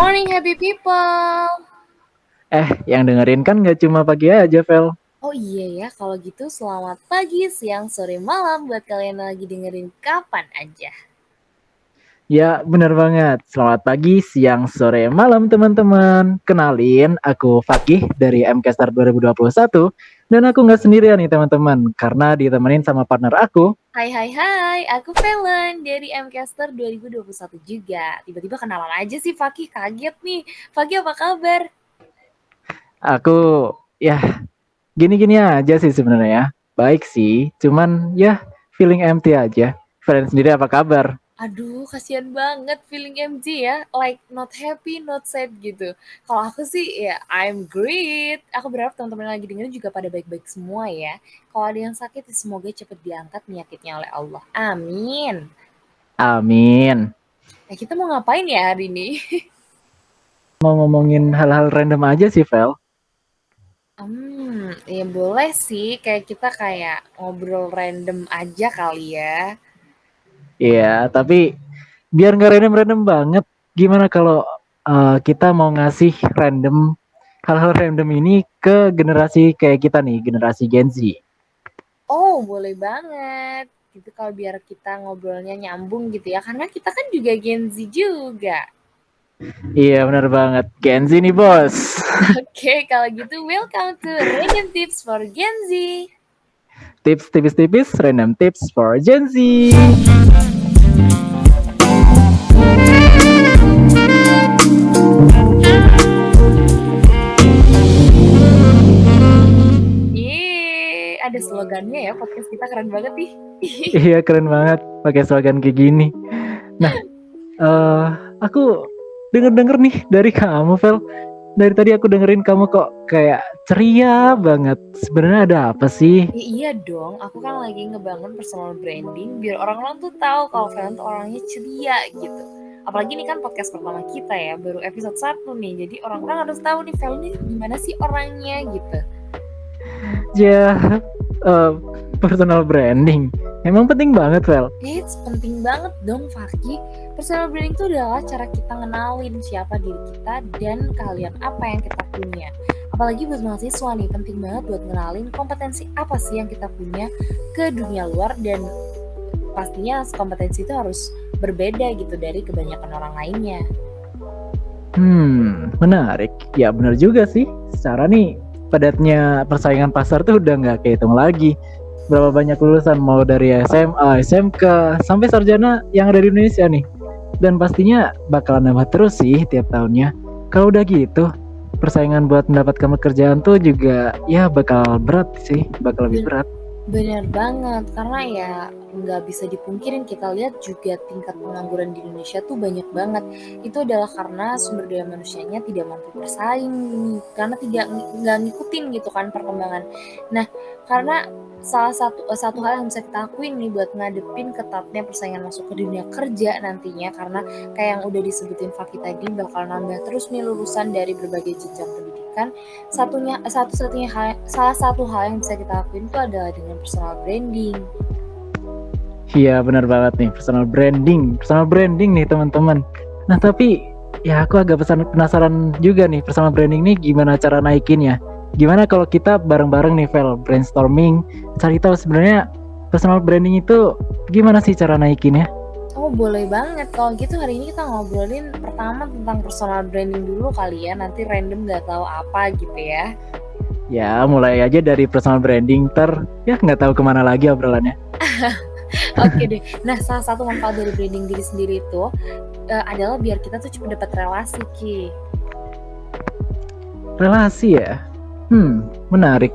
morning, happy people. Yang dengerin kan nggak cuma pagi aja, Vel. Oh iya ya, kalau gitu selamat pagi, siang, sore, malam buat kalian yang lagi dengerin kapan aja. Ya, bener banget. Selamat pagi, siang, sore, malam teman-teman. Kenalin, aku Fakih dari MCaster 2021. Dan aku nggak sendirian nih teman-teman, karena ditemenin sama partner aku. Hai, aku Velen dari Mcaster 2021 juga. Tiba-tiba kenalan aja sih Fakih, kaget nih. Fakih apa kabar? Aku, ya, gini-gini aja sih sebenarnya ya. Baik sih, cuman ya feeling empty aja. Kalian sendiri apa kabar? Aduh, kasihan banget feeling MG ya. Like not happy, not sad gitu. Kalau aku sih ya I'm great. Aku berharap teman-teman yang lagi dengerin juga pada baik-baik semua ya. Kalau ada yang sakit, ya semoga cepat diangkat penyakitnya oleh Allah. Amin. Amin. Nah, kita mau ngapain ya hari ini? Mau ngomongin hal-hal random aja sih, Vel. Ya boleh sih. Kayak kita kayak ngobrol random aja kali ya. Iya, tapi biar nggak random-random banget, gimana kalau kita mau ngasih hal-hal random ini ke generasi kayak kita nih, generasi Gen Z. Oh, boleh banget. Gitu kalau biar kita ngobrolnya nyambung gitu ya. Karena kita kan juga Gen Z juga. Iya, bener banget. Gen Z nih, bos. Oke, kalau gitu welcome to Random Tips for Gen Z. Tips tipis-tipis, random tips for Gen Z. Ada slogannya ya, podcast kita keren banget nih. Iya, keren banget pakai slogan kayak gini. Nah, eh aku denger-denger nih dari kamu, Vel. Dari tadi aku dengerin kamu kok kayak ceria banget. Sebenarnya ada apa sih? Ya, iya dong, aku kan lagi ngebangun personal branding biar orang-orang tuh tahu kalau kalian tuh orangnya ceria gitu. Apalagi ini kan podcast pertama kita ya, baru episode 1 nih. Jadi orang-orang harus tahu nih Vel ini gimana sih orangnya gitu. Ya, eh, personal branding. Emang penting banget, Vel. It's penting banget dong Faki. Personal branding itu adalah cara kita ngenalin siapa diri kita dan kalian apa yang kita punya. Apalagi buat mahasiswa nih, penting banget buat ngenalin kompetensi apa sih yang kita punya ke dunia luar, dan pastinya kompetensi itu harus berbeda gitu dari kebanyakan orang lainnya. Menarik. Ya benar juga sih. Secara nih, padatnya persaingan pasar tuh udah nggak kehitung lagi. Berapa banyak lulusan mau dari SMA, SMK, sampai sarjana yang ada di Indonesia nih. Dan pastinya bakalan nambah terus sih tiap tahunnya. Kalau udah gitu, persaingan buat mendapatkan pekerjaan tuh juga ya bakal berat sih, bakal lebih berat. Benar banget, karena ya nggak bisa dipungkirin, kita lihat juga tingkat pengangguran di Indonesia tuh banyak banget. Itu adalah karena sumber daya manusianya tidak mampu bersaing, karena nggak ngikutin gitu kan perkembangan. Nah, karena satu hal yang bisa kita lakuin nih buat ngadepin ketatnya persaingan masuk ke dunia kerja nantinya, karena kayak yang udah disebutin Fakih tadi, bakal nambah terus nih lulusan dari berbagai jenjang pendidikan. Salah satu hal yang bisa kita lakuin itu adalah dengan personal branding. Iya benar banget nih, personal branding nih teman-teman. Nah tapi ya aku agak penasaran juga nih, personal branding nih gimana cara naikinnya. Gimana kalau kita bareng-bareng nih Vel, brainstorming, cari tahu sebenarnya personal branding itu gimana sih cara naikinnya. Oh boleh banget, kalau gitu hari ini kita ngobrolin pertama tentang personal branding dulu kali ya, nanti random gak tahu apa gitu ya. Ya mulai aja dari personal branding, ya nggak tahu kemana lagi obrolannya. Oke deh, nah salah satu manfaat dari branding diri sendiri itu adalah biar kita tuh cepat dapat relasi Ki. Relasi ya, menarik.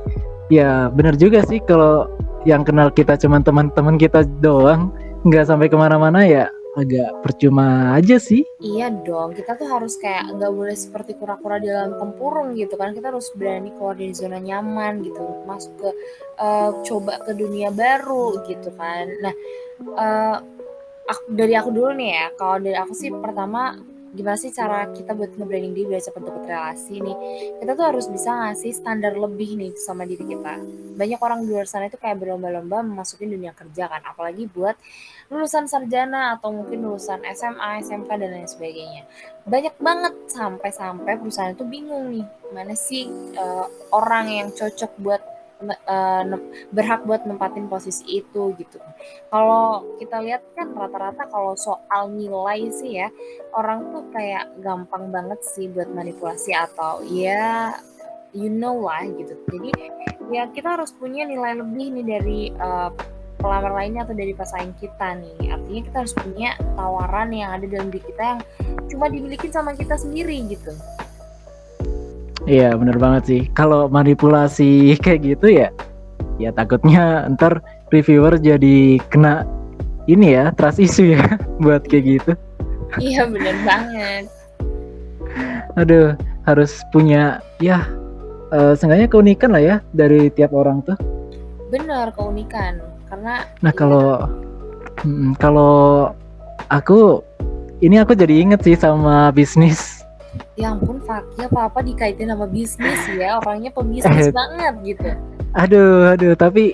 Ya benar juga sih, kalau yang kenal kita cuma teman-teman kita doang, nggak sampai kemana-mana ya agak percuma aja sih. Iya dong, kita tuh harus kayak nggak boleh seperti kura-kura di dalam tempurung gitu kan. Kita harus berani keluar dari zona nyaman gitu, masuk ke coba ke dunia baru gitu kan. Nah, dari aku dulu nih ya. Kalau dari aku sih pertama gimana sih cara kita buat nge-branding diri biar cepet dapet relasi nih. Kita tuh harus bisa ngasih standar lebih nih sama diri kita. Banyak orang di luar sana itu kayak berlomba-lomba memasukin dunia kerja kan, apalagi buat lulusan sarjana atau mungkin lulusan SMA, SMK dan lain sebagainya. Banyak banget sampai-sampai perusahaan itu bingung nih, mana sih orang yang cocok buat berhak buat nempatin posisi itu gitu. Kalau kita lihat kan rata-rata kalau soal nilai sih ya, orang tuh kayak gampang banget sih buat manipulasi atau ya you know lah gitu. Jadi ya kita harus punya nilai lebih nih dari pelamar lainnya atau dari pesaing kita nih. Artinya kita harus punya tawaran yang ada dalam diri kita yang cuma dimiliki sama kita sendiri gitu. Iya bener banget sih. Kalau manipulasi kayak gitu ya takutnya ntar reviewer jadi kena ini ya trust issue ya buat kayak gitu. Iya bener banget. Aduh, harus punya ya seenggaknya keunikan lah ya dari tiap orang tuh. Bener, keunikan. Karena Nah ya, kalau aku jadi inget sih sama bisnis. ya ampun Fakih, apa-apa dikaitin sama bisnis ya. Orangnya pebisnis Eh, banget gitu. aduh, tapi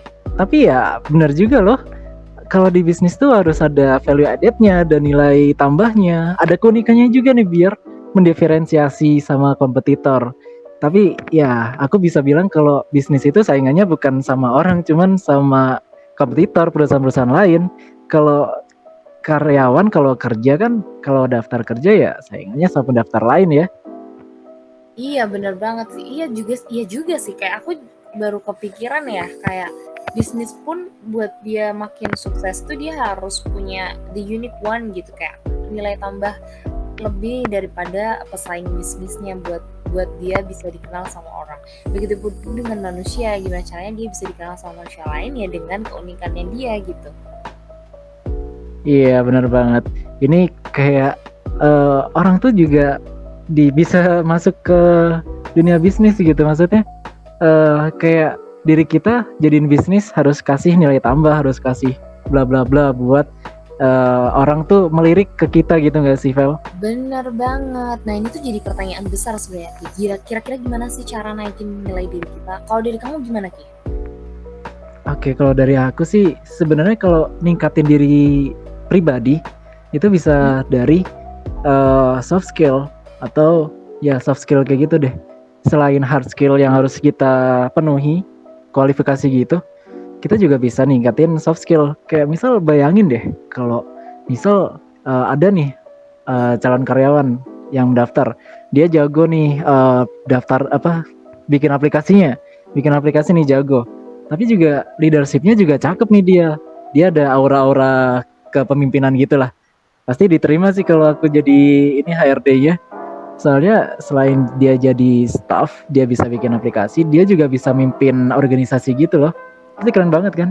ya benar juga loh. Kalau di bisnis tuh harus ada value added-nya, ada nilai tambahnya, ada keunikannya juga nih biar mendiferensiasi sama kompetitor. Tapi ya aku bisa bilang kalau bisnis itu saingannya bukan sama orang, cuman sama kompetitor, perusahaan-perusahaan lain. Kalau karyawan kalau kerja kan, kalau daftar kerja ya saingannya sama pendaftar lain ya. Iya bener banget sih. Iya juga sih. Kayak aku baru kepikiran ya, kayak bisnis pun buat dia makin sukses tuh dia harus punya the unique one gitu, kayak nilai tambah lebih daripada pesaing bisnisnya buat buat dia bisa dikenal sama orang. Begitupun dengan manusia, gimana caranya dia bisa dikenal sama manusia lain ya dengan keunikannya dia gitu. Iya benar banget. Ini kayak orang tuh juga bisa masuk ke dunia bisnis gitu maksudnya. Kayak diri kita jadiin bisnis harus kasih nilai tambah, harus kasih bla bla bla buat orang tuh melirik ke kita gitu nggak sih, Vel? Bener banget. Nah ini tuh jadi pertanyaan besar sebenarnya Ki. Kira-kira gimana sih cara naikin nilai diri kita? Kalau dari kamu gimana Ki? Oke, kalau dari aku sih sebenarnya kalau ningkatin diri pribadi itu bisa dari soft skill atau ya soft skill kayak gitu deh. Selain hard skill yang harus kita penuhi, kualifikasi gitu, kita juga bisa ningkatin soft skill. Kayak misal bayangin deh, kalau misal ada nih calon karyawan yang daftar, dia jago nih daftar bikin aplikasi nih jago. Tapi juga leadershipnya juga cakep nih dia ada aura-aura kepemimpinan gitulah. Pasti diterima sih kalau aku jadi ini HRD-nya. Soalnya selain dia jadi staff, dia bisa bikin aplikasi, dia juga bisa mimpin organisasi gitu loh. Itu keren banget kan?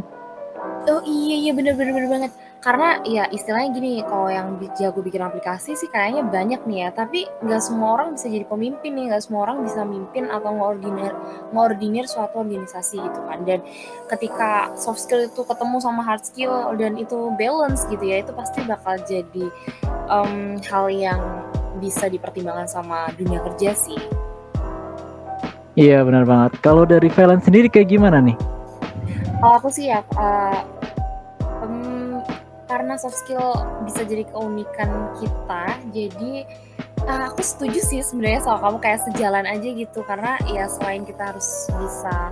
Oh iya bener banget. Karena ya istilahnya gini, kalau yang jago bikin aplikasi sih kayaknya banyak nih ya. Tapi nggak semua orang bisa jadi pemimpin nih, nggak semua orang bisa mimpin atau ngordinir suatu organisasi gitu kan. Dan ketika soft skill itu ketemu sama hard skill dan itu balance gitu ya, itu pasti bakal jadi hal yang bisa dipertimbangkan sama dunia kerja sih. Iya benar banget. Kalau dari Valen sendiri kayak gimana nih? Kalau aku sih ya, karena soft skill bisa jadi keunikan kita, jadi aku setuju sih sebenarnya sama kamu, kayak sejalan aja gitu. Karena ya selain kita harus bisa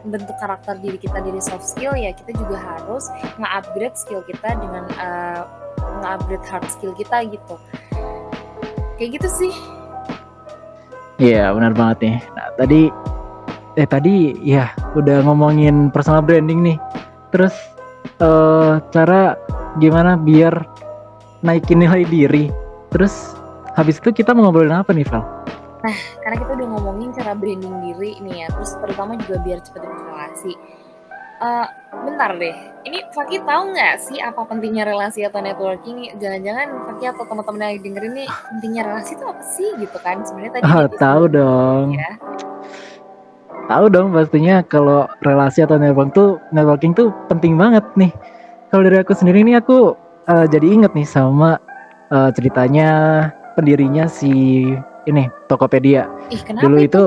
membentuk karakter diri kita dari soft skill, ya kita juga harus nge-upgrade skill kita dengan nge-upgrade hard skill kita gitu. Kayak gitu sih. Iya benar banget nih. Nah tadi ya udah ngomongin personal branding nih. Terus cara gimana biar naikin nilai diri. Terus habis itu kita mau ngobrolin apa nih, Val? Nah, karena kita udah ngomongin cara branding diri nih ya, terus terutama juga biar cepet relasi. Bentar deh, ini Fakih tahu nggak sih apa pentingnya relasi atau networking? Jangan-jangan Fakih atau teman-teman yang dengerin nih, pentingnya relasi itu apa sih gitu kan? Sebenarnya tadi udah Tahu disinggung dong. ya. Tahu dong pastinya kalau relasi atau networking tuh penting banget nih. Kalau dari aku sendiri nih aku jadi inget nih sama ceritanya pendirinya si ini Tokopedia. Ih, kenapa Dulu itu? itu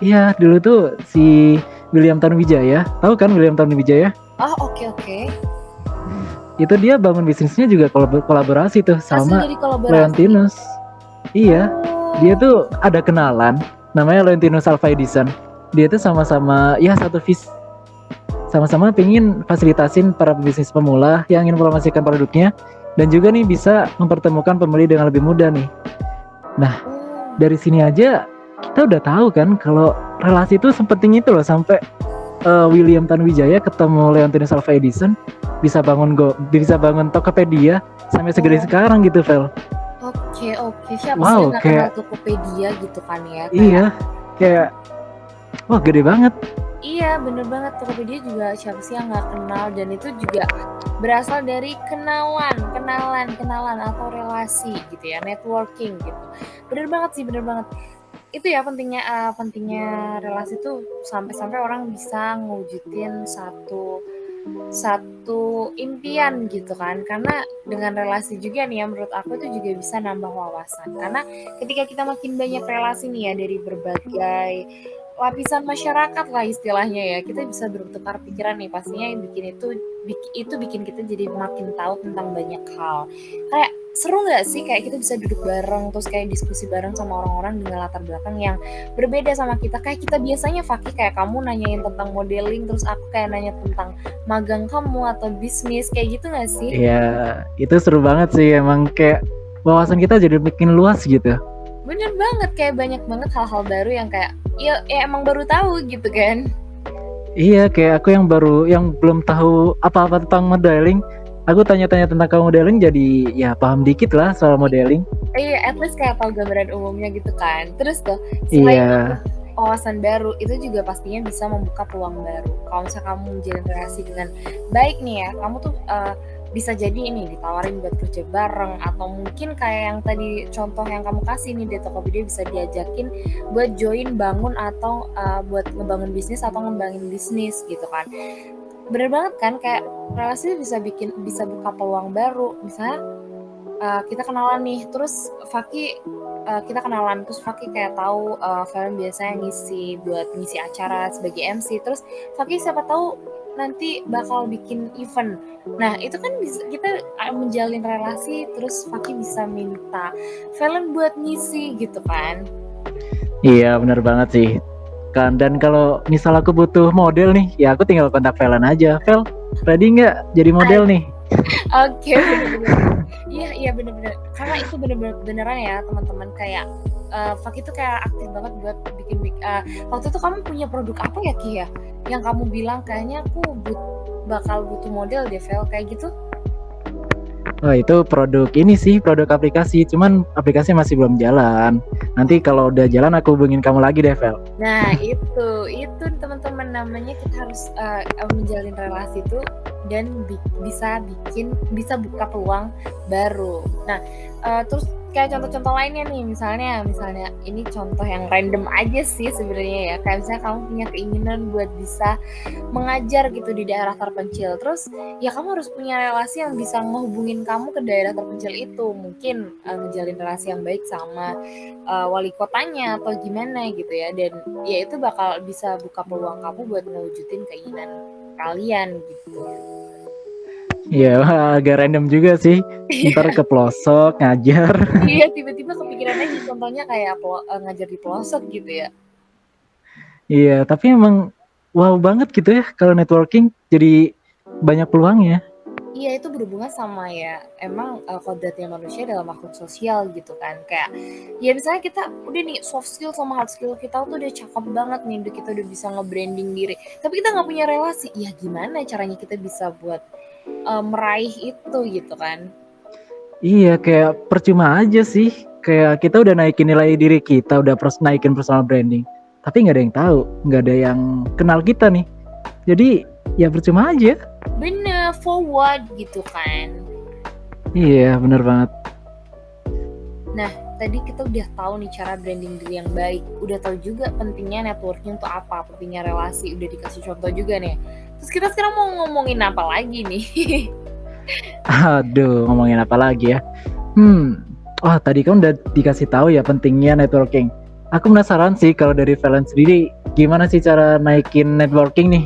iya, dulu tuh si William Tanuwijaya. Tahu kan William Tanuwijaya? Oh, oke oke. Itu dia bangun bisnisnya juga kolaborasi tuh Hasil sama dari kolaborasi. Leontinus. Iya, dia Oh. tuh ada kenalan namanya Leontinus Alva Edison. Dia tuh sama-sama ya satu visi, sama-sama pengen fasilitasin para pebisnis pemula yang ingin mempromosikan produknya dan juga nih bisa mempertemukan pembeli dengan lebih mudah nih. Nah, Oh. dari sini aja kita udah tahu kan kalau relasi itu sepenting itu loh sampai William Tanuwijaya ketemu Leontinus Alva Edison bisa bangun Tokopedia sampai segede Oh. sekarang gitu, Vel. Oke oke. Siapa sih yang Wow, nggak kenal kayak Tokopedia gitu kan ya? Kayak iya, kayak wah gede banget. iya bener banget, Tokopedia juga siapa sih yang nggak kenal, dan itu juga berasal dari kenalan atau relasi gitu ya, networking gitu. Bener banget sih, bener banget. Itu ya pentingnya relasi tuh sampai-sampai orang bisa ngewujudin satu impian gitu kan, karena dengan relasi juga nih ya menurut aku itu juga bisa nambah wawasan, karena ketika kita makin banyak relasi nih ya dari berbagai lapisan masyarakat lah istilahnya ya, kita bisa bertukar pikiran nih, pastinya yang bikin kita jadi makin tahu tentang banyak hal. Kayak seru nggak sih kayak kita bisa duduk bareng terus kayak diskusi bareng sama orang-orang dengan latar belakang yang berbeda sama kita, kayak kita biasanya Fakih, kayak kamu nanyain tentang modeling terus aku kayak nanya tentang magang kamu atau bisnis, kayak gitu nggak sih? Iya, itu seru banget sih emang kayak wawasan kita jadi makin luas gitu. Bener banget, kayak banyak banget hal-hal baru yang kayak ya emang baru tahu gitu kan. Iya, kayak aku yang belum tahu apa-apa tentang modeling, aku tanya-tanya tentang kamu modeling jadi ya paham dikit lah soal modeling. Iya, at least kayak tahu gambaran umumnya gitu kan. Terus tuh, selain Iya, wawasan baru, itu juga pastinya bisa membuka peluang baru. Kalau misalnya kamu menjalin relasi dengan baik nih ya, kamu tuh bisa jadi ini ditawarin buat kerja bareng, atau mungkin kayak yang tadi contoh yang kamu kasih nih di Tokopedia bisa diajakin buat join bangun atau buat ngebangun bisnis atau ngembangin bisnis gitu kan. Bener banget kan, kayak relasi bisa buka peluang baru. Misalnya kita kenalan nih, terus kita kenalan terus Fakih kayak tahu Valen biasanya ngisi acara sebagai MC, terus Fakih siapa tahu nanti bakal bikin event. Nah itu kan bisa kita menjalin relasi, terus Fakih bisa minta Valen buat ngisi gitu kan. iya benar banget sih. Kan dan kalau misal aku butuh model nih, ya aku tinggal kontak Velan aja. Vel, ready nggak jadi model nih? Oke, bener-bener. Iya bener-bener. Karena itu beneran ya teman-teman, kayak Fakih tuh kayak aktif banget buat bikin waktu itu kamu punya produk apa ya Ki ya? Yang kamu bilang kayaknya aku bakal butuh model deh Vel, kayak gitu. Wah itu produk ini sih, produk aplikasi. Cuman aplikasinya masih belum jalan. Nanti kalau udah jalan aku hubungin kamu lagi deh, Vel. Nah itu teman-teman, namanya kita harus menjalin relasi itu dan bisa buka peluang baru. Nah terus kayak contoh-contoh lainnya nih, misalnya ini contoh yang random aja sih sebenarnya ya, kayak misalnya kamu punya keinginan buat bisa mengajar gitu di daerah terpencil, terus ya kamu harus punya relasi yang bisa ngehubungin kamu ke daerah terpencil itu, mungkin ngejalin relasi yang baik sama wali kotanya atau gimana gitu ya, dan ya itu bakal bisa buka peluang kamu buat ngewujudin keinginan kalian gitu. Iya, agak random juga sih. Ntar ke pelosok ngajar. Iya, tiba-tiba kepikiran aja contohnya kayak ngajar di pelosok gitu ya. Iya, tapi emang wow banget gitu ya kalau networking jadi banyak peluangnya. Iya, itu berhubungan sama ya emang kodratnya manusia dalam makhluk sosial gitu kan, kayak ya misalnya kita udah nih soft skill sama hard skill kita tuh udah cakep banget nih, kita udah bisa nge-branding diri, tapi kita nggak punya relasi, ya gimana caranya kita bisa buat meraih itu gitu kan. Iya, kayak percuma aja sih. Kayak kita udah naikin nilai diri kita, udah naikin personal branding. Tapi nggak ada yang tahu, nggak ada yang kenal kita nih. Jadi ya percuma aja. Bener, forward gitu kan. Iya, bener banget. Nah, tadi kita udah tahu nih cara branding diri yang baik, udah tahu juga pentingnya networking untuk apa, pentingnya relasi, udah dikasih contoh juga nih. Terus kita sekarang mau ngomongin apa lagi nih? Aduh, ngomongin apa lagi ya? Oh, tadi kan udah dikasih tahu ya pentingnya networking. Aku penasaran sih kalau dari Valen sendiri, gimana sih cara naikin networking nih?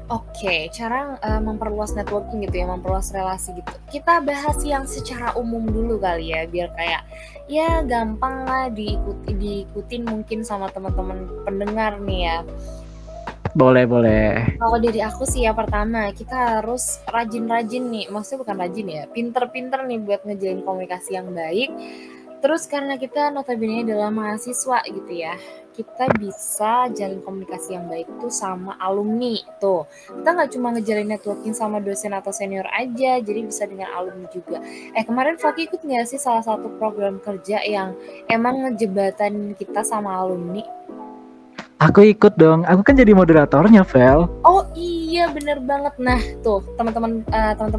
Oke, cara memperluas networking gitu ya, memperluas relasi gitu. Kita bahas yang secara umum dulu kali ya, biar kayak ya gampang lah diikutin mungkin sama teman-teman pendengar nih ya. Boleh, boleh. Kalau dari aku sih ya pertama kita harus rajin-rajin nih, maksudnya bukan rajin ya, pinter-pinter nih buat ngejalin komunikasi yang baik. Terus karena kita notabene adalah mahasiswa gitu ya, kita bisa jalin komunikasi yang baik tuh sama alumni tuh. Kita nggak cuma ngejalin networking sama dosen atau senior aja, jadi bisa dengan alumni juga. Kemarin Fakih ikut nggak sih salah satu program kerja yang emang ngejebatan kita sama alumni? Aku ikut dong. Aku kan jadi moderatornya, Vel. Oh iya bener banget. Nah tuh teman-teman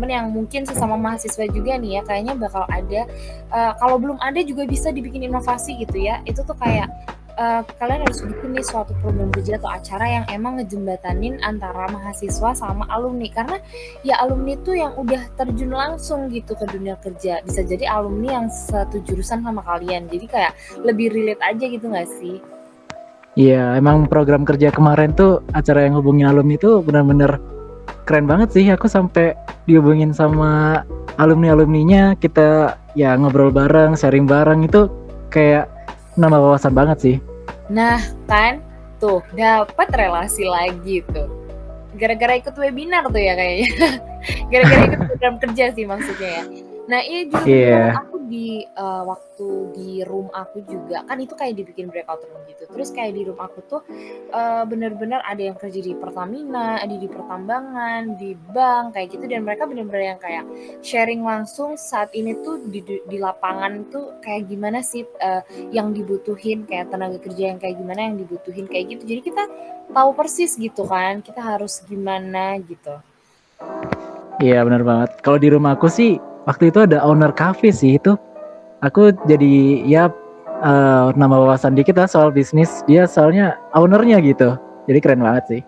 yang mungkin sesama mahasiswa juga nih ya, kayaknya bakal ada, kalau belum ada juga bisa dibikin inovasi gitu ya. Itu tuh kayak kalian harus bikin nih suatu program kerja atau acara yang emang ngejembatanin antara mahasiswa sama alumni, karena ya alumni tuh yang udah terjun langsung gitu ke dunia kerja, bisa jadi alumni yang satu jurusan sama kalian, jadi kayak lebih relate aja gitu nggak sih? Iya, emang program kerja kemarin tuh acara yang hubungin alumni itu benar-benar keren banget sih. Aku sampai dihubungin sama alumni-alumninya, kita ya ngobrol bareng, sharing bareng itu kayak nambah wawasan banget sih. Nah kan, tuh dapat relasi lagi tuh. Gara-gara ikut webinar tuh ya kayaknya. Gara-gara ikut program kerja sih maksudnya ya. Nah iya juga bener banget, Iya. aku di waktu di room aku juga kan itu kayak dibikin breakout room gitu. Terus kayak di room aku tuh bener-bener ada yang kerja di Pertamina, ada di pertambangan, di bank kayak gitu, dan mereka bener-bener yang kayak sharing langsung saat ini tuh di lapangan tuh kayak gimana sih yang dibutuhin, kayak tenaga kerja yang kayak gimana yang dibutuhin kayak gitu. Jadi kita tahu persis gitu kan, kita harus gimana gitu. Iya, benar banget. Kalau di rumah aku sih waktu itu ada owner cafe sih itu. Aku jadi ya nambah wawasan dikit lah soal bisnis. Dia soalnya ownernya gitu. Jadi keren banget sih.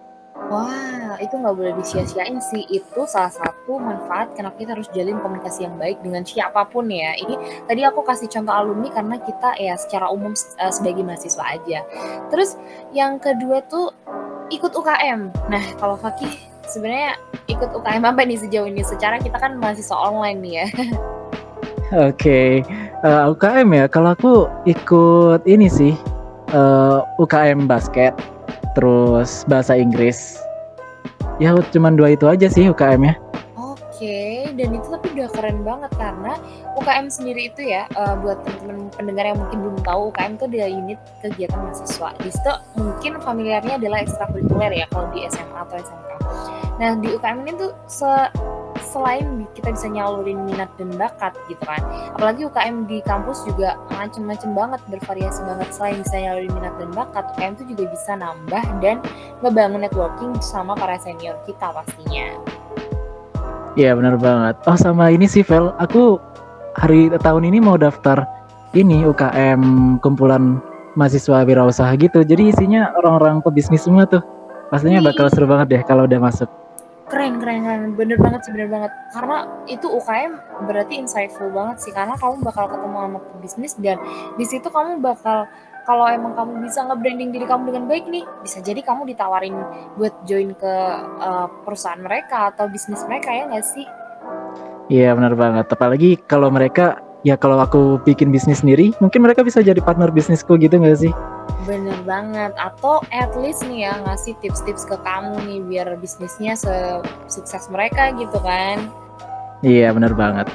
Wah, itu nggak boleh disia-siain sih. Itu salah satu manfaat kenapa kita harus jalin komunikasi yang baik dengan siapapun ya. Ini tadi aku kasih contoh alumni karena kita ya secara umum sebagai mahasiswa aja. Terus yang kedua tuh ikut UKM. Nah, kalau Fakih sebenarnya ikut UKM apa nih sejauh ini? Secara kita kan mahasiswa online nih ya. Oke, UKM ya. Kalau aku ikut ini sih UKM basket, terus bahasa Inggris. Ya cuman dua itu aja sih UKM-nya. Oke, dan itu tapi udah keren banget karena UKM sendiri itu ya, buat teman-teman pendengar yang mungkin belum tahu, UKM itu adalah unit kegiatan mahasiswa. Di situ mungkin familiarnya adalah ekstrakurikuler ya kalau di SMA atau SMK. Nah di UKM ini tuh selain kita bisa nyalurin minat dan bakat gitu kan, apalagi UKM di kampus juga macem-macem banget, bervariasi banget. Selain bisa nyalurin minat dan bakat, UKM itu juga bisa nambah dan ngebangun networking sama para senior kita pastinya. Iya benar banget. Oh sama ini sih Vel, aku tahun ini mau daftar ini UKM kumpulan mahasiswa wirausaha gitu. Jadi isinya orang-orang pebisnis semua tuh. Pastinya bakal seru banget deh kalau udah masuk. Keren, bener banget sih, bener banget. Karena itu UKM berarti insightful banget sih, karena kamu bakal ketemu sama pebisnis dan di situ kamu bakal, kalau emang kamu bisa nge-branding diri kamu dengan baik nih, bisa jadi kamu ditawarin buat join ke perusahaan mereka atau bisnis mereka, ya nggak sih? Iya benar banget. Apalagi kalau mereka, ya kalau aku bikin bisnis sendiri, mungkin mereka bisa jadi partner bisnisku gitu nggak sih? Bener banget. Atau at least nih ya ngasih tips-tips ke kamu nih biar bisnisnya sukses mereka gitu kan. Iya benar banget.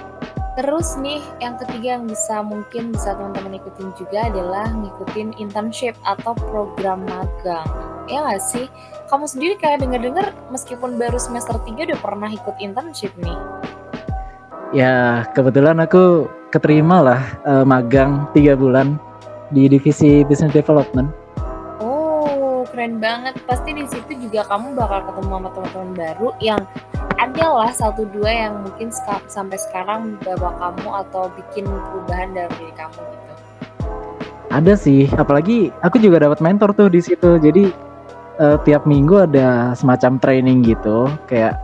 Terus nih, yang ketiga yang mungkin bisa teman-teman ikutin juga adalah ngikutin internship atau program magang. Ya nggak sih? Kamu sendiri kayak denger-denger meskipun baru semester 3 udah pernah ikut internship nih. Ya kebetulan aku keterima lah magang 3 bulan di divisi business development. Oh, keren banget. Pasti di situ juga kamu bakal ketemu sama teman-teman baru yang adalah 1-2 yang mungkin sampai sekarang bawa kamu atau bikin perubahan dalam diri kamu gitu. Ada sih, apalagi aku juga dapat mentor tuh di situ. Jadi tiap minggu ada semacam training gitu, kayak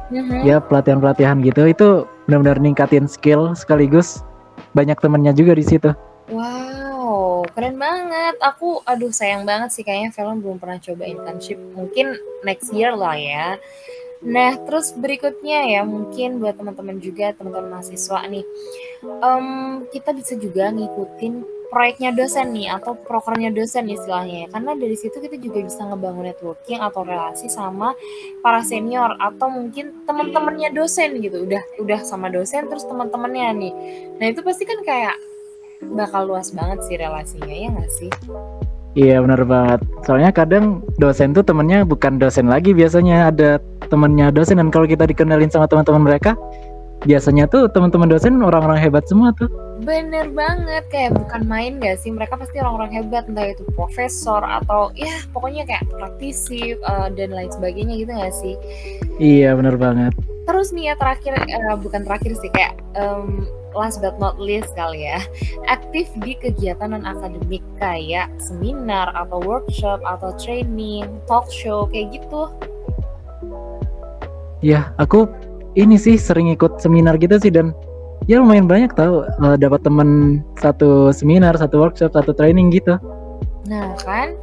ya pelatihan-pelatihan gitu. Itu benar-benar ningkatin skill sekaligus banyak temennya juga di situ. Wow, keren banget. Aduh sayang banget sih kayaknya Valen belum pernah coba internship. Mungkin next year lah ya. Nah, terus berikutnya ya mungkin buat teman-teman juga, teman-teman mahasiswa nih, kita bisa juga ngikutin proyeknya dosen nih atau prokernya dosen istilahnya ya. Karena dari situ kita juga bisa ngebangun networking atau relasi sama para senior atau mungkin teman-temannya dosen gitu. Udah sama dosen terus teman-temannya nih. Nah, itu pasti kan kayak bakal luas banget sih relasinya ya nggak sih? Iya benar banget. Soalnya kadang dosen tuh temennya bukan dosen lagi, biasanya ada temennya dosen, dan kalau kita dikenalin sama teman-teman mereka, biasanya tuh teman-teman dosen orang-orang hebat semua tuh. Bener banget, kayak bukan main gak sih, mereka pasti orang-orang hebat, entah itu profesor atau ya pokoknya kayak praktisi dan lain sebagainya gitu gak sih. Iya benar banget. Terus nih ya terakhir, bukan terakhir sih, kayak last but not least kali ya, aktif di kegiatan non-akademik kayak seminar atau workshop atau training, talk show kayak gitu. Ya aku ini sih sering ikut seminar gitu sih, dan ya lumayan banyak tahu dapat temen satu seminar, satu workshop, satu training gitu. Nah kan,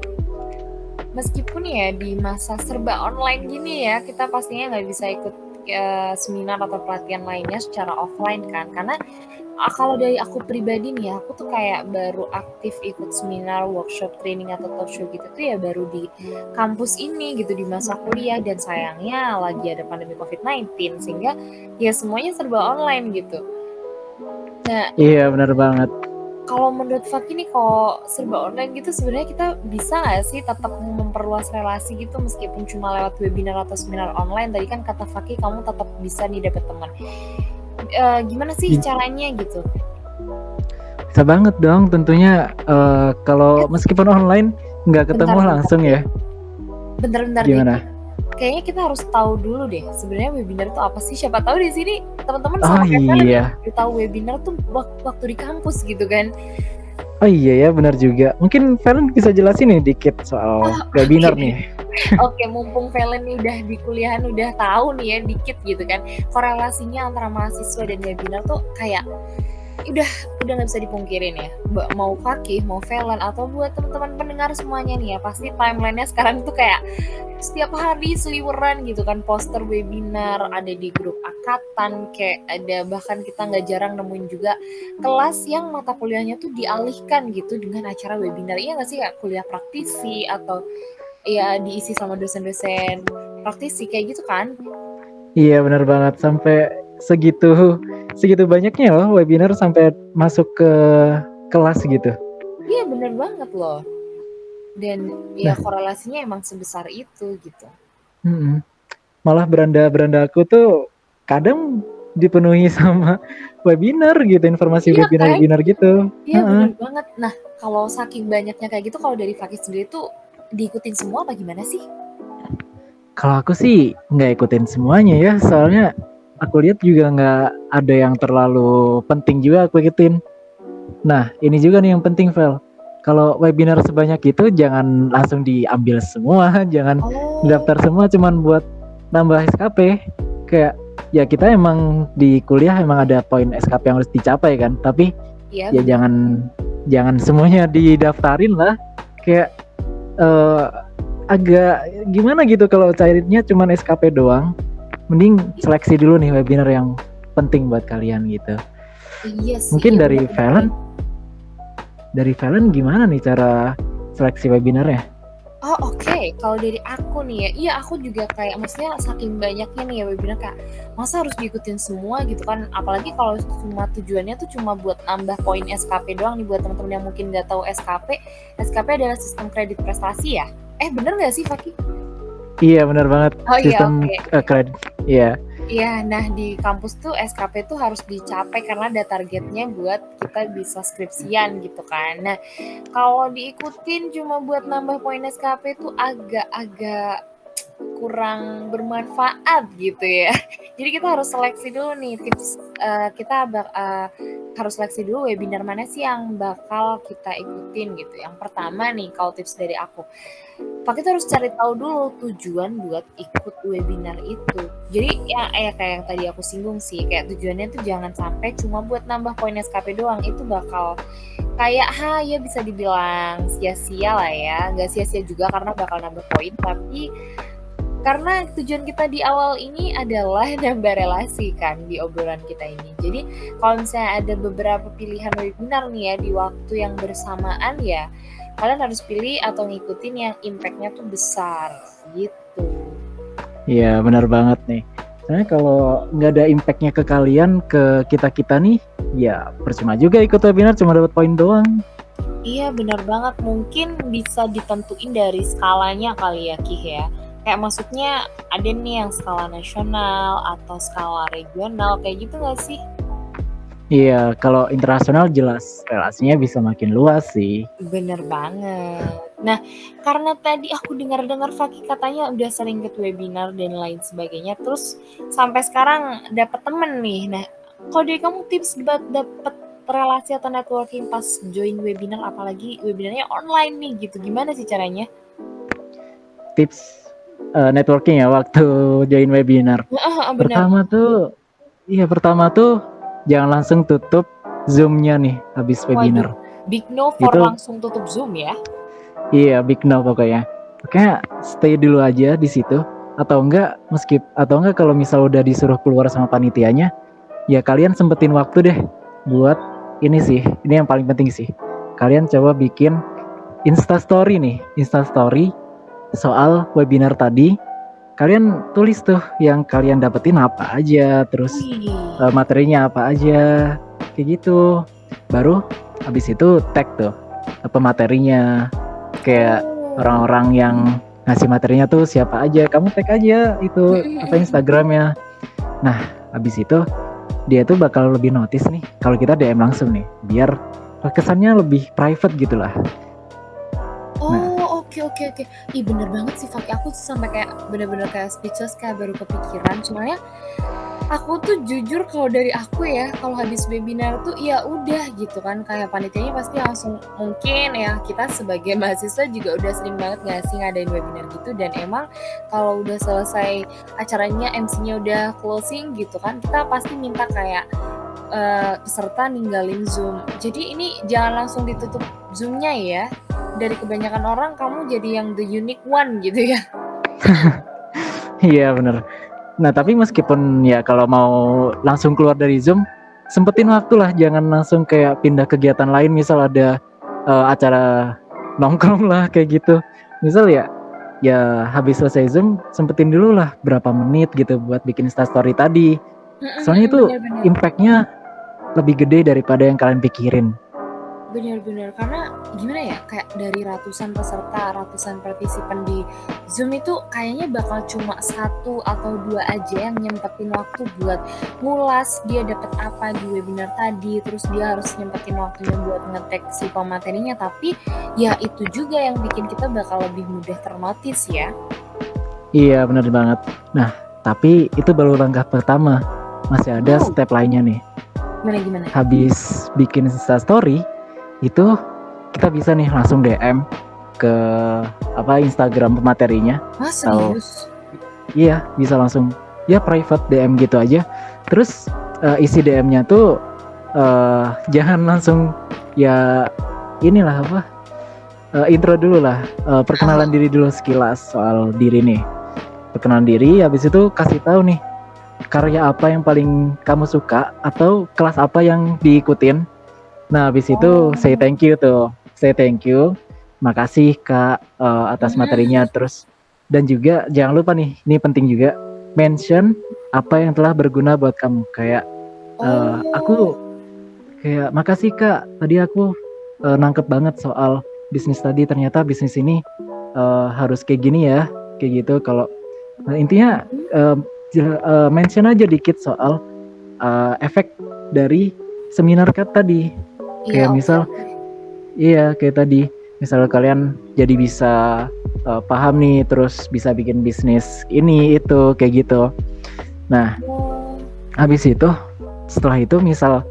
meskipun ya di masa serba online gini ya, kita pastinya nggak bisa ikut seminar atau pelatihan lainnya secara offline kan, karena kalau dari aku pribadi nih ya, aku tuh kayak baru aktif ikut seminar, workshop, training atau talk show gitu tuh ya baru di kampus ini gitu di masa kuliah, dan sayangnya lagi ada pandemi COVID-19 sehingga ya semuanya serba online gitu. Nah, Iya benar banget. kalau menurut Fakih nih, kalau serba online gitu sebenarnya kita bisa nggak sih tetap memperluas relasi gitu meskipun cuma lewat webinar atau seminar online? Tadi kan kata Fakih kamu tetap bisa nih dapet teman. Gimana sih caranya gitu? Bisa banget dong tentunya, kalau meskipun online nggak ketemu Bentar, langsung ya. bentar deh. Gimana? Kayaknya kita harus tahu dulu deh sebenarnya webinar itu apa sih? Siapa tahu di sini teman-teman Oh sama kayak kalian iya. udah tahu webinar tuh waktu di kampus gitu kan? Oh iya ya benar juga. Mungkin Valen bisa jelasin nih dikit soal webinar Oke. nih. Oke, mumpung Valen nih udah di kuliahan udah tahu nih ya dikit gitu kan, korelasinya antara mahasiswa dan webinar tuh kayak udah nggak bisa dipungkirin ya. Mau Fakih, mau Valen atau buat teman-teman pendengar semuanya nih ya, pasti timelinenya sekarang tuh kayak setiap hari seliweran gitu kan poster webinar, ada di grup angkatan, kayak ada bahkan kita nggak jarang nemuin juga kelas yang mata kuliahnya tuh dialihkan gitu dengan acara webinar. Iya nggak sih, kayak kuliah praktisi atau ya diisi sama dosen-dosen praktisi kayak gitu kan? Iya benar banget, sampai segitu banyaknya loh webinar sampai masuk ke kelas gitu. Iya bener banget loh. Dan ya Nah, korelasinya emang sebesar itu gitu. malah beranda aku tuh kadang dipenuhi sama webinar gitu, informasi Iya kan? webinar-webinar gitu. Iya bener banget. Nah, kalau saking banyaknya kayak gitu, kalau dari Fakih sendiri tuh diikutin semua apa gimana sih? Kalau aku sih nggak ikutin semuanya ya, soalnya aku lihat juga nggak ada yang terlalu penting juga aku ikutin. Nah, ini juga nih yang penting, Vel. Kalau webinar sebanyak itu jangan langsung diambil semua, jangan Oh, daftar semua cuman buat nambah SKP. Kayak ya kita emang di kuliah emang ada poin SKP yang harus dicapai kan, tapi iya ya bener. jangan semuanya didaftarin lah. Kayak eh, agak gimana gitu kalau cairinnya cuman SKP doang. Mending seleksi dulu nih webinar yang penting buat kalian gitu. Iya sih, Mungkin iya dari bener-bener. Valen gimana nih cara seleksi webinarnya? Oh oke. Kalau dari aku nih ya, iya aku juga kayak maksudnya saking banyaknya nih ya webinar, kayak masa harus diikutin semua gitu kan, apalagi kalau cuma tujuannya tuh cuma buat nambah poin SKP doang nih. Buat teman-teman yang mungkin nggak tahu SKP adalah sistem kredit prestasi ya. Bener nggak sih Fakih? Iya benar banget, Oh iya sistem oke. kredit. Iya. Iya, nah di kampus tuh SKP tuh harus dicapai karena ada targetnya buat kita bisa skripsian gitu kan. Nah, kalau diikutin cuma buat nambah poin SKP tuh agak-agak kurang bermanfaat gitu ya. Jadi kita harus seleksi dulu nih tips, harus seleksi dulu webinar mana sih yang bakal kita ikutin gitu. Yang pertama nih kalau tips dari aku, kita harus cari tahu dulu tujuan buat ikut webinar itu. Jadi kayak yang tadi aku singgung sih, kayak tujuannya tuh jangan sampai cuma buat nambah poin SKP doang, itu bakal kayak ya bisa dibilang sia-sia lah ya. Nggak sia-sia juga karena bakal nambah poin, tapi karena tujuan kita di awal ini adalah nambah relasi kan di obrolan kita ini. Jadi kalau misalnya ada beberapa pilihan webinar nih ya di waktu yang bersamaan ya, kalian harus pilih atau ngikutin yang impact-nya tuh besar gitu. Iya benar banget nih. Soalnya kalau nggak ada impact-nya ke kalian, ke kita-kita nih, ya percuma juga ikut webinar cuma dapat poin doang. Iya benar banget, mungkin bisa ditentuin dari skalanya kali ya Kih ya. Kayak maksudnya ada nih yang skala nasional atau skala regional kayak gitu nggak sih? Iya, kalau internasional jelas relasinya bisa makin luas sih. Bener banget. Nah, karena tadi aku dengar-dengar Fakih katanya udah sering ikut webinar dan lain sebagainya, terus sampai sekarang dapet temen nih. Nah, kalau dari kamu tips buat dapet relasi atau networking pas join webinar, apalagi webinarnya online nih gitu, gimana sih caranya? Tips networking ya waktu join webinar. Bener. Pertama tuh jangan langsung tutup Zoom-nya nih habis webinar. Waduh, big no for Itu- langsung tutup Zoom ya? Iya, big no pokoknya. Pokoknya stay dulu aja di situ. Atau enggak kalau misal udah disuruh keluar sama panitianya, ya kalian sempetin waktu deh buat ini sih. Ini yang paling penting sih. Kalian coba bikin Instastory soal webinar tadi. Kalian tulis tuh yang kalian dapetin apa aja, terus Wih. materinya apa aja, kayak gitu. Baru habis itu tag tuh apa materinya, kayak orang-orang yang ngasih materinya tuh siapa aja, kamu tag aja itu apa Instagramnya. Nah habis itu dia tuh bakal lebih notice nih kalau kita DM langsung nih, biar kesannya lebih private gitu lah. Oke. Ih bener banget sih Fakih, aku tuh sampai kayak bener-bener kayak speechless, kayak baru kepikiran. Soalnya aku tuh jujur kalau dari aku ya, kalau habis webinar tuh ya udah gitu kan, kayak panitianya pasti langsung, mungkin ya kita sebagai mahasiswa juga udah sering banget nggak sih ngadain webinar gitu, dan emang kalau udah selesai acaranya, MC-nya udah closing gitu kan, kita pasti minta kayak peserta ninggalin Zoom. Jadi ini jangan langsung ditutup Zoom-nya ya. Dari kebanyakan orang kamu jadi yang the unique one gitu ya. Iya bener. Nah tapi meskipun ya kalau mau langsung keluar dari Zoom, sempetin waktu lah, jangan langsung kayak pindah kegiatan lain. Misal ada acara nongkrong lah kayak gitu. Misal ya habis selesai Zoom, sempetin dulu lah berapa menit gitu buat bikin Instastory tadi. Soalnya itu Bener-bener. impactnya lebih gede daripada yang kalian pikirin. Bener-bener, karena gimana ya, kayak dari ratusan peserta, ratusan partisipan di Zoom itu kayaknya bakal cuma 1 atau 2 aja yang nyempetin waktu buat ngulas dia dapat apa di webinar tadi, terus dia harus nyempetin waktunya buat nge-tag si pematerinya, tapi ya itu juga yang bikin kita bakal lebih mudah ternotis ya. Iya bener banget. Nah tapi itu baru langkah pertama, masih ada step lainnya nih. Gimana? Habis bikin Instastory itu kita bisa nih langsung DM ke Instagram pematerinya. Serius? Iya bisa langsung ya private DM gitu aja. Terus isi DM-nya tuh jangan langsung ya inilah intro dulu lah, perkenalan diri dulu sekilas soal diri nih. Perkenalan diri, habis itu kasih tahu nih karya apa yang paling kamu suka atau kelas apa yang diikutin. Nah habis itu say thank you, makasih Kak atas materinya. Terus dan juga jangan lupa nih, ini penting juga, mention apa yang telah berguna buat kamu. Kayak aku kayak makasih Kak, tadi aku nangkep banget soal bisnis tadi, ternyata bisnis ini harus kayak gini ya, kayak gitu. Kalau intinya mention aja dikit soal efek dari seminar tadi. Kayak misal, iya kayak tadi, misal kalian jadi bisa paham nih, terus bisa bikin bisnis ini itu kayak gitu. Nah, Oh, habis itu setelah itu misal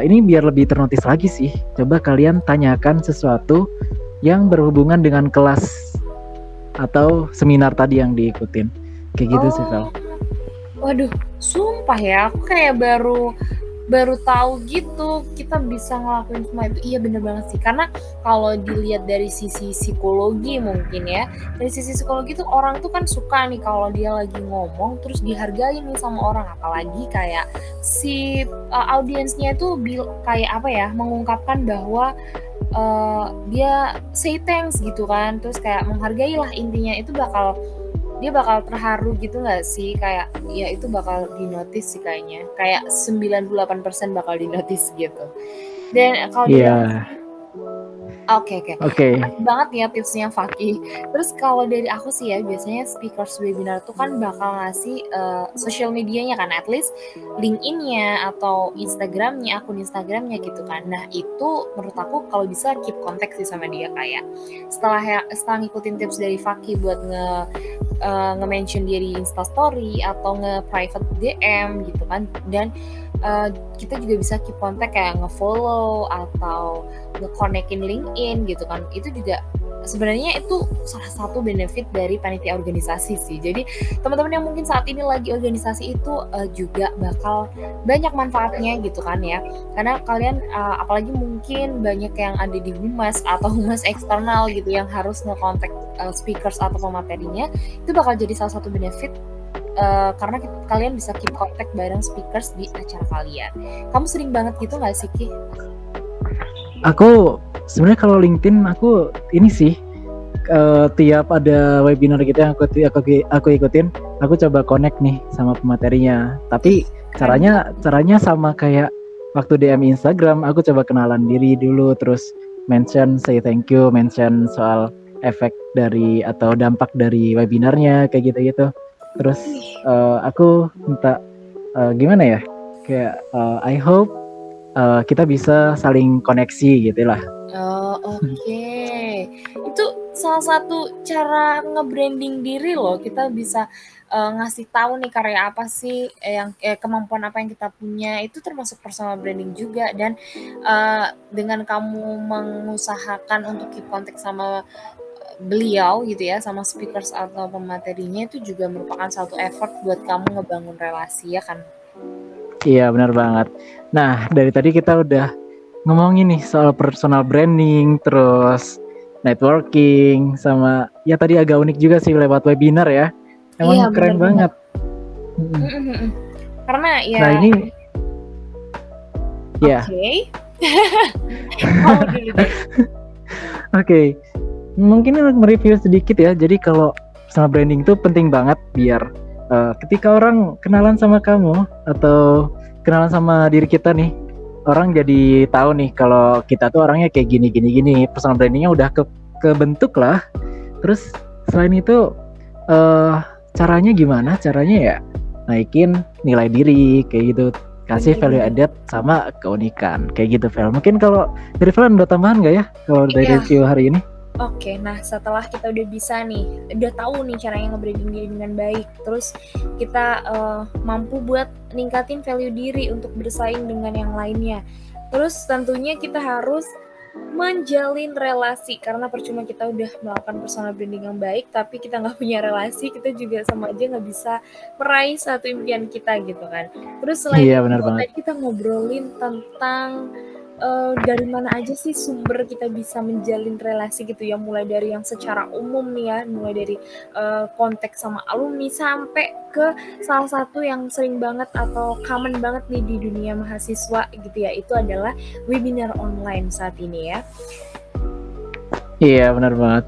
ini biar lebih ternotis lagi sih, coba kalian tanyakan sesuatu yang berhubungan dengan kelas atau seminar tadi yang diikutin. Kayak gitu sih, Vel. oh, waduh, sumpah ya, aku kayak baru tahu gitu kita bisa ngelakuin semua itu. Iya bener banget sih, karena kalau dilihat dari sisi psikologi mungkin ya, dari sisi psikologi tuh orang tuh kan suka nih kalau dia lagi ngomong terus dihargain nih sama orang, apalagi kayak si audiensnya itu kayak apa ya, mengungkapkan bahwa dia say thanks gitu kan, terus kayak menghargai lah intinya, itu dia bakal terharu gitu nggak sih, kayak ya itu bakal dinotis sih kayaknya, kayak 98% bakal dinotis gitu. Dan kalau dari aku Iya, sih, oke. oke. Makasih banget ya tipsnya Fakih. Terus kalau dari aku sih ya, biasanya speakers webinar tuh kan bakal ngasih social medianya kan, at least LinkedIn-nya atau Instagram-nya, akun Instagram-nya gitu kan. Nah itu menurut aku kalau bisa keep kontak sih sama dia, kayak setelah ngikutin tips dari Fakih buat nge-mention dia di Instastory atau nge-private DM gitu kan, dan kita juga bisa keep kontak kayak nge-follow atau nge-connectin LinkedIn gitu kan. Itu juga sebenarnya itu salah satu benefit dari panitia organisasi sih. Jadi teman-teman yang mungkin saat ini lagi organisasi itu juga bakal banyak manfaatnya gitu kan ya. Karena kalian apalagi mungkin banyak yang ada di humas atau humas eksternal gitu yang harus nge-contact speakers atau pematerinya, itu bakal jadi salah satu benefit karena kalian bisa keep contact bareng speakers di acara kalian. Kamu sering banget gitu nggak sih, Ki? Aku sebenarnya kalau LinkedIn aku ini sih tiap ada webinar gitu yang aku ikutin, aku coba connect nih sama pematerinya. Tapi Keren caranya sama kayak waktu DM Instagram, aku coba kenalan diri dulu, terus mention say thank you, mention soal efek dari atau dampak dari webinarnya kayak gitu-gitu. Terus aku minta gimana ya? Kayak I hope kita bisa saling koneksi gitu lah. Oh, oke. Itu salah satu cara nge-branding diri loh. Kita bisa ngasih tahu nih karya apa sih yang kemampuan apa yang kita punya. Itu termasuk personal branding juga, dan dengan kamu mengusahakan untuk keep contact sama beliau gitu ya, sama speakers atau pematerinya, itu juga merupakan satu effort buat kamu ngebangun relasi ya kan. Iya benar banget. Nah dari tadi kita udah ngomongin nih soal personal branding, terus networking, sama ya tadi agak unik juga sih lewat webinar ya. Iya Emang keren bener-bener. banget. Mm-mm. Karena ya Nah ini ya oke. Kamu dulu deh. oke. Mungkin mereview sedikit ya. Jadi kalau personal branding itu penting banget biar ketika orang kenalan sama kamu atau kenalan sama diri kita nih, orang jadi tahu nih kalau kita tuh orangnya kayak gini. Personal brandingnya udah kebentuk lah. Terus selain itu caranya gimana? Caranya ya naikin nilai diri kayak gitu. Kasih value Bener-bener. added sama keunikan kayak gitu, Vel. Mungkin kalau dari Vel ada tambahan nggak ya kalau dari Iya. review hari ini? Oke, nah setelah kita udah bisa nih, udah tahu nih caranya nge-branding diri dengan baik, terus kita mampu buat ningkatin value diri untuk bersaing dengan yang lainnya. Terus tentunya kita harus menjalin relasi, karena percuma kita udah melakukan personal branding yang baik tapi kita nggak punya relasi, kita juga sama aja nggak bisa meraih satu impian kita gitu kan. Terus selain Iya itu benar banget. tadi kita ngobrolin tentang dari mana aja sih sumber kita bisa menjalin relasi gitu ya, mulai dari yang secara umum nih ya, mulai dari konteks sama alumni sampai ke salah satu yang sering banget atau common banget nih di dunia mahasiswa gitu ya, itu adalah webinar online saat ini ya. Iya benar banget.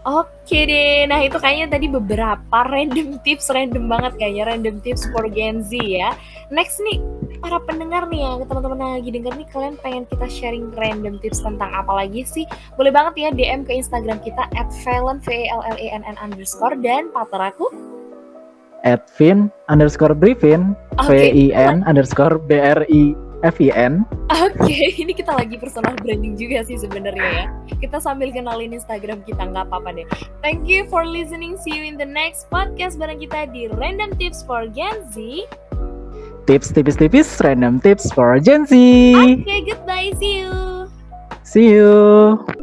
Oke deh, nah itu kayaknya tadi beberapa random tips, random banget kayaknya, random tips for Gen Z ya. Next nih, para pendengar nih ya, teman-teman yang lagi denger nih, kalian pengen kita sharing random tips tentang apa lagi sih? Boleh banget ya DM ke Instagram kita @valen @VALLEN_, dan partner aku. @vin_brifin Oke, VIN_BRIFIN. Oke, ini kita lagi personal branding juga sih sebenarnya ya. Kita sambil kenalin Instagram kita, nggak apa-apa deh. Thank you for listening. See you in the next podcast bareng kita di Random Tips for Gen Z. Tips tipis-tipis, random tips for Gen Z. Oke, goodbye. See you. See you.